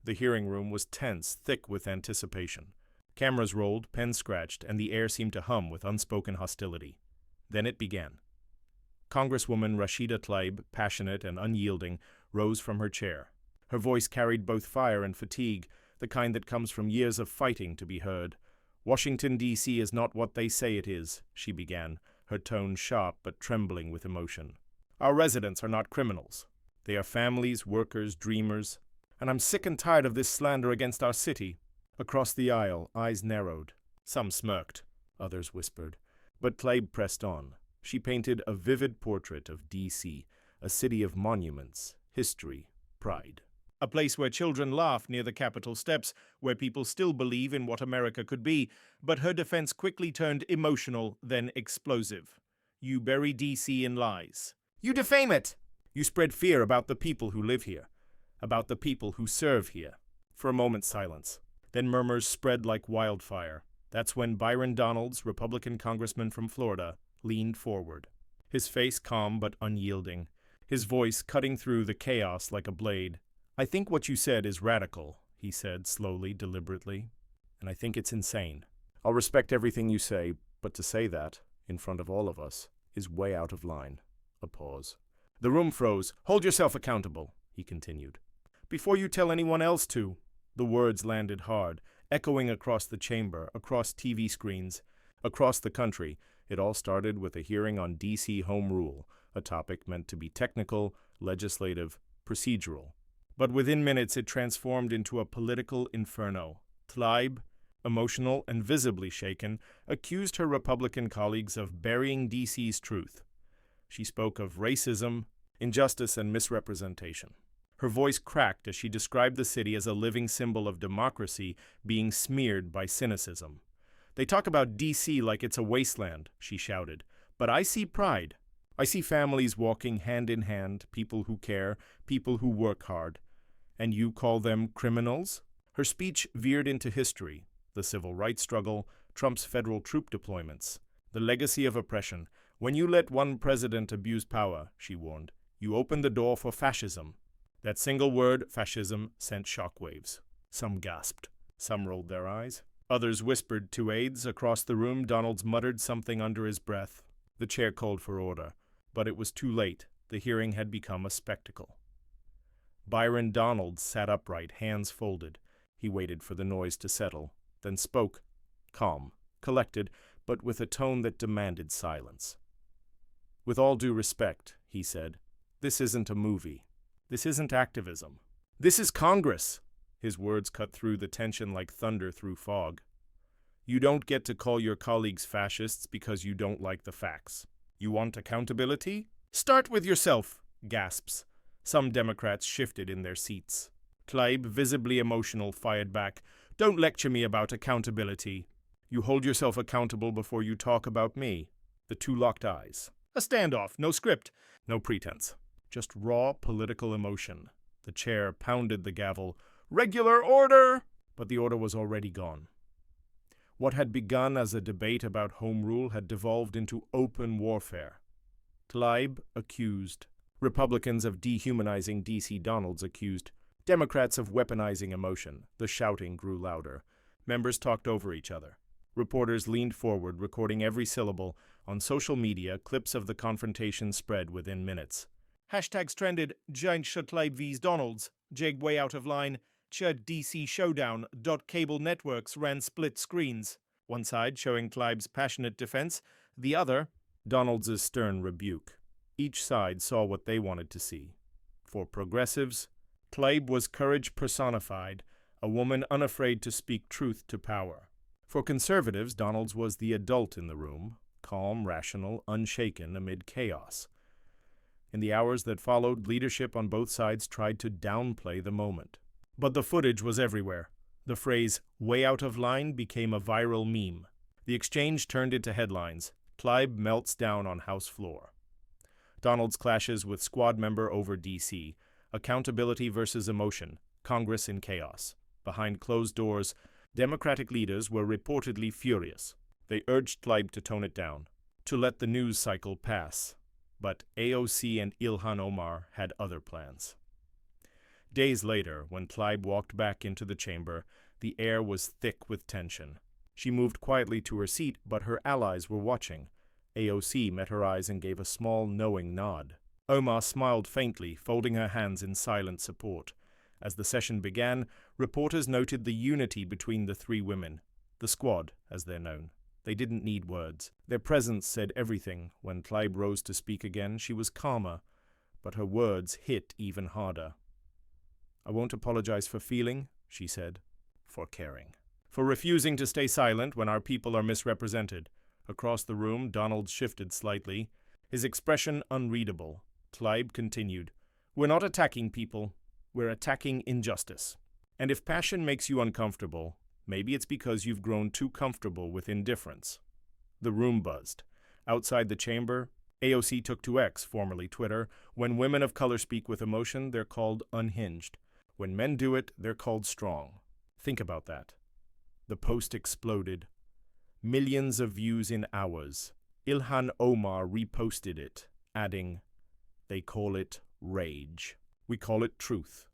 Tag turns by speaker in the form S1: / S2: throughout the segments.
S1: The hearing room was tense, thick with anticipation. Cameras rolled, pens scratched, and the air seemed to hum with unspoken hostility. Then it began. Congresswoman Rashida Tlaib, passionate and unyielding, rose from her chair. Her voice carried both fire and fatigue, the kind that comes from years of fighting to be heard. "Washington, D.C. is not what they say it is," she began, her tone sharp but trembling with emotion. "Our residents are not criminals. They are families, workers, dreamers. And I'm sick and tired of this slander against our city." Across the aisle, eyes narrowed. Some smirked, others whispered. But Tlaib pressed on. She painted a vivid portrait of D.C., a city of monuments, history, pride. A place where children laugh near the Capitol steps, where people still believe in what America could be. But her defense quickly turned emotional, then explosive. "You bury D.C. in lies. You defame it! You spread fear about the people who live here, about the people who serve here." For a moment, silence. Then murmurs spread like wildfire. That's when Byron Donalds, Republican congressman from Florida, leaned forward. His face calm but unyielding, his voice cutting through the chaos like a blade. "I think what you said is radical," he said slowly, deliberately. "And I think it's insane. I'll respect everything you say, but to say that, in front of all of us, is way out of line." A pause. The room froze. "Hold yourself accountable," he continued. "Before you tell anyone else to." The words landed hard, echoing across the chamber, across TV screens, across the country. It all started with a hearing on D.C. Home Rule, a topic meant to be technical, legislative, procedural. But within minutes it transformed into a political inferno. Tlaib, emotional and visibly shaken, accused her Republican colleagues of burying D.C.'s truth. She spoke of racism, injustice, and misrepresentation. Her voice cracked as she described the city as a living symbol of democracy being smeared by cynicism. "They talk about D.C. like it's a wasteland," she shouted. "But I see pride. I see families walking hand in hand, people who care, people who work hard. And you call them criminals?" Her speech veered into history, the civil rights struggle, Trump's federal troop deployments, the legacy of oppression. "When you let one president abuse power," she warned, "you open the door for fascism." That single word, fascism, sent shockwaves. Some gasped. Some rolled their eyes. Others whispered to aides. Across the room, Donalds muttered something under his breath. The chair called for order. But it was too late. The hearing had become a spectacle. Byron Donalds sat upright, hands folded. He waited for the noise to settle, then spoke, calm, collected, but with a tone that demanded silence. "With all due respect," he said, "this isn't a movie. This isn't activism. This is Congress." His words cut through the tension like thunder through fog. "You don't get to call your colleagues fascists because you don't like the facts. You want accountability? Start with yourself," gasps. Some Democrats shifted in their seats. Tlaib, visibly emotional, fired back, "Don't lecture me about accountability. You hold yourself accountable before you talk about me." The two locked eyes. A standoff, no script, no pretense. Just raw political emotion. The chair pounded the gavel. "Regular order!" But the order was already gone. What had begun as a debate about home rule had devolved into open warfare. Tlaib accused. Republicans of dehumanizing D.C. Donalds accused. Democrats of weaponizing emotion. The shouting grew louder. Members talked over each other. Reporters leaned forward, recording every syllable. On social media, clips of the confrontation spread within minutes. Hashtags trended, "Giant Tlaib vs. Donalds," "Jeg way out of line," "Chud DC Showdown." Cable networks ran split screens, one side showing Tlaib's passionate defense, the other, Donalds's stern rebuke. Each side saw what they wanted to see. For progressives, Tlaib was courage personified, a woman unafraid to speak truth to power. For conservatives, Donalds was the adult in the room, calm, rational, unshaken amid chaos. In the hours that followed, leadership on both sides tried to downplay the moment. But the footage was everywhere. The phrase, "way out of line," became a viral meme. The exchange turned into headlines. Tlaib melts down on House floor. Donalds clashes with squad member over D.C. Accountability versus emotion. Congress in chaos. Behind closed doors, Democratic leaders were reportedly furious. They urged Tlaib to tone it down, to let the news cycle pass. But AOC and Ilhan Omar had other plans. Days later, when Tlaib walked back into the chamber, the air was thick with tension. She moved quietly to her seat, but her allies were watching. AOC met her eyes and gave a small, knowing nod. Omar smiled faintly, folding her hands in silent support. As the session began, reporters noted the unity between the three women. The squad, as they're known. They didn't need words. Their presence said everything. When Tlaib rose to speak again, she was calmer, but her words hit even harder. "I won't apologize for feeling," she said, "for caring. For refusing to stay silent when our people are misrepresented." Across the room, Donalds shifted slightly, his expression unreadable. Tlaib continued, "We're not attacking people. We're attacking injustice. And if passion makes you uncomfortable, maybe it's because you've grown too comfortable with indifference." The room buzzed. Outside the chamber, AOC took to X, formerly Twitter. "When women of color speak with emotion, they're called unhinged. When men do it, they're called strong." Think about that. The post exploded. Millions of views in hours. Ilhan Omar reposted it, adding, "They call it rage. We call it truth."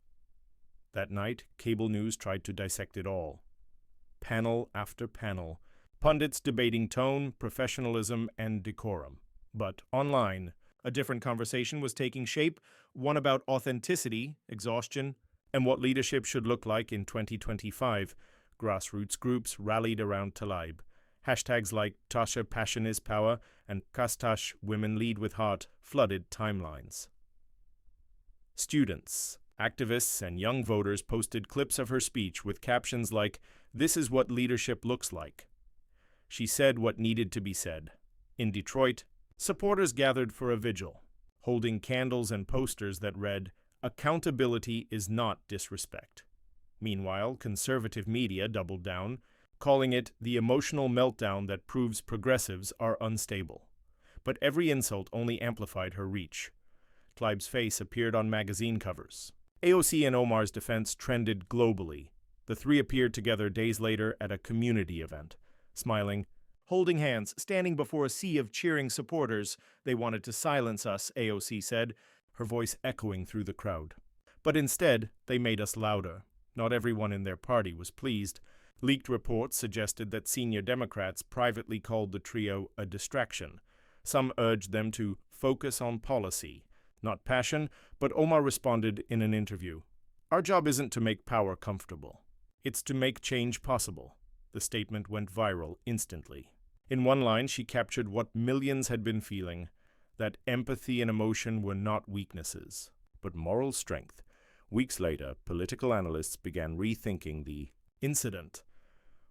S1: That night, cable news tried to dissect it all. Panel after panel, pundits debating tone, professionalism, and decorum. But online, a different conversation was taking shape, one about authenticity, exhaustion, and what leadership should look like in 2025. Grassroots groups rallied around Tlaib. Hashtags like Tasha Passion is Power and Kastash Women Lead with Heart flooded timelines. Students, activists, and young voters posted clips of her speech with captions like, "This is what leadership looks like." She said what needed to be said. In Detroit, supporters gathered for a vigil, holding candles and posters that read, "Accountability is not disrespect." Meanwhile, conservative media doubled down, calling it the emotional meltdown that proves progressives are unstable. But every insult only amplified her reach. Tlaib's face appeared on magazine covers. AOC and Omar's defense trended globally. The three appeared together days later at a community event, smiling, holding hands, standing before a sea of cheering supporters. "They wanted to silence us," AOC said, her voice echoing through the crowd. "But instead, they made us louder." Not everyone in their party was pleased. Leaked reports suggested that senior Democrats privately called the trio a distraction. Some urged them to focus on policy, not passion, but Omar responded in an interview, "Our job isn't to make power comfortable. It's to make change possible." The statement went viral instantly. In one line, she captured what millions had been feeling, that empathy and emotion were not weaknesses, but moral strength. Weeks later, political analysts began rethinking the incident.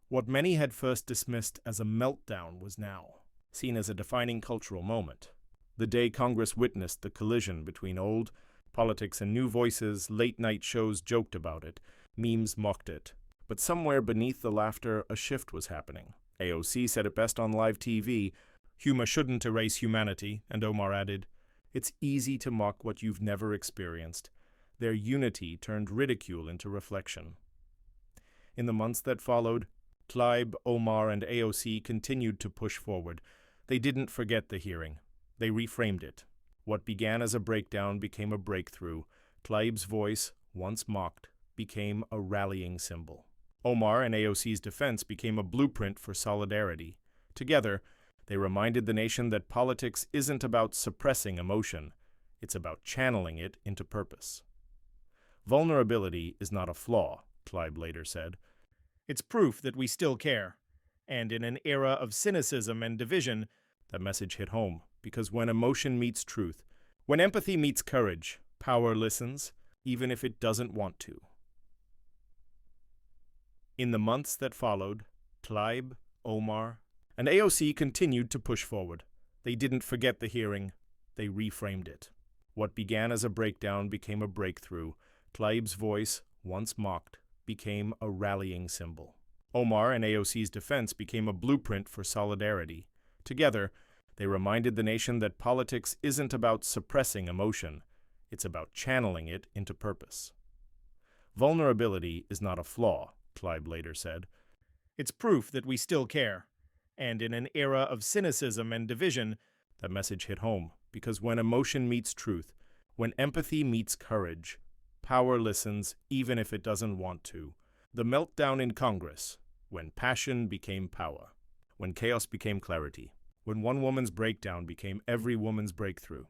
S1: What many had first dismissed as a meltdown was now seen as a defining cultural moment. The day Congress witnessed the collision between old politics and new voices, late-night shows joked about it, memes mocked it. But somewhere beneath the laughter, a shift was happening. AOC said it best on live TV, "Humor shouldn't erase humanity," and Omar added, "It's easy to mock what you've never experienced." Their unity turned ridicule into reflection. In the months that followed, Tlaib, Omar, and AOC continued to push forward. They didn't forget the hearing. They reframed it. What began as a breakdown became a breakthrough. Tlaib's voice, once mocked, became a rallying symbol. Omar and AOC's defense became a blueprint for solidarity. Together, they reminded the nation that politics isn't about suppressing emotion. It's about channeling it into purpose. "Vulnerability is not a flaw," Tlaib later said. "It's proof that we still care. And in an era of cynicism and division," that message hit home, because when emotion meets truth, when empathy meets courage, power listens, even if it doesn't want to. In the months that followed, Tlaib, Omar, and AOC continued to push forward. They didn't forget the hearing. They reframed it. What began as a breakdown became a breakthrough. Tlaib's voice, once mocked, became a rallying symbol. Omar and AOC's defense became a blueprint for solidarity. Together, they reminded the nation that politics isn't about suppressing emotion. It's about channeling it into purpose. "Vulnerability is not a flaw," Tlaib later said. "It's proof that we still care. And in an era of cynicism and division," that message hit home, because when emotion meets truth, when empathy meets courage, Power listens, even if it doesn't want to. The meltdown in Congress, when passion became power, when chaos became clarity, when one woman's breakdown became every woman's breakthrough.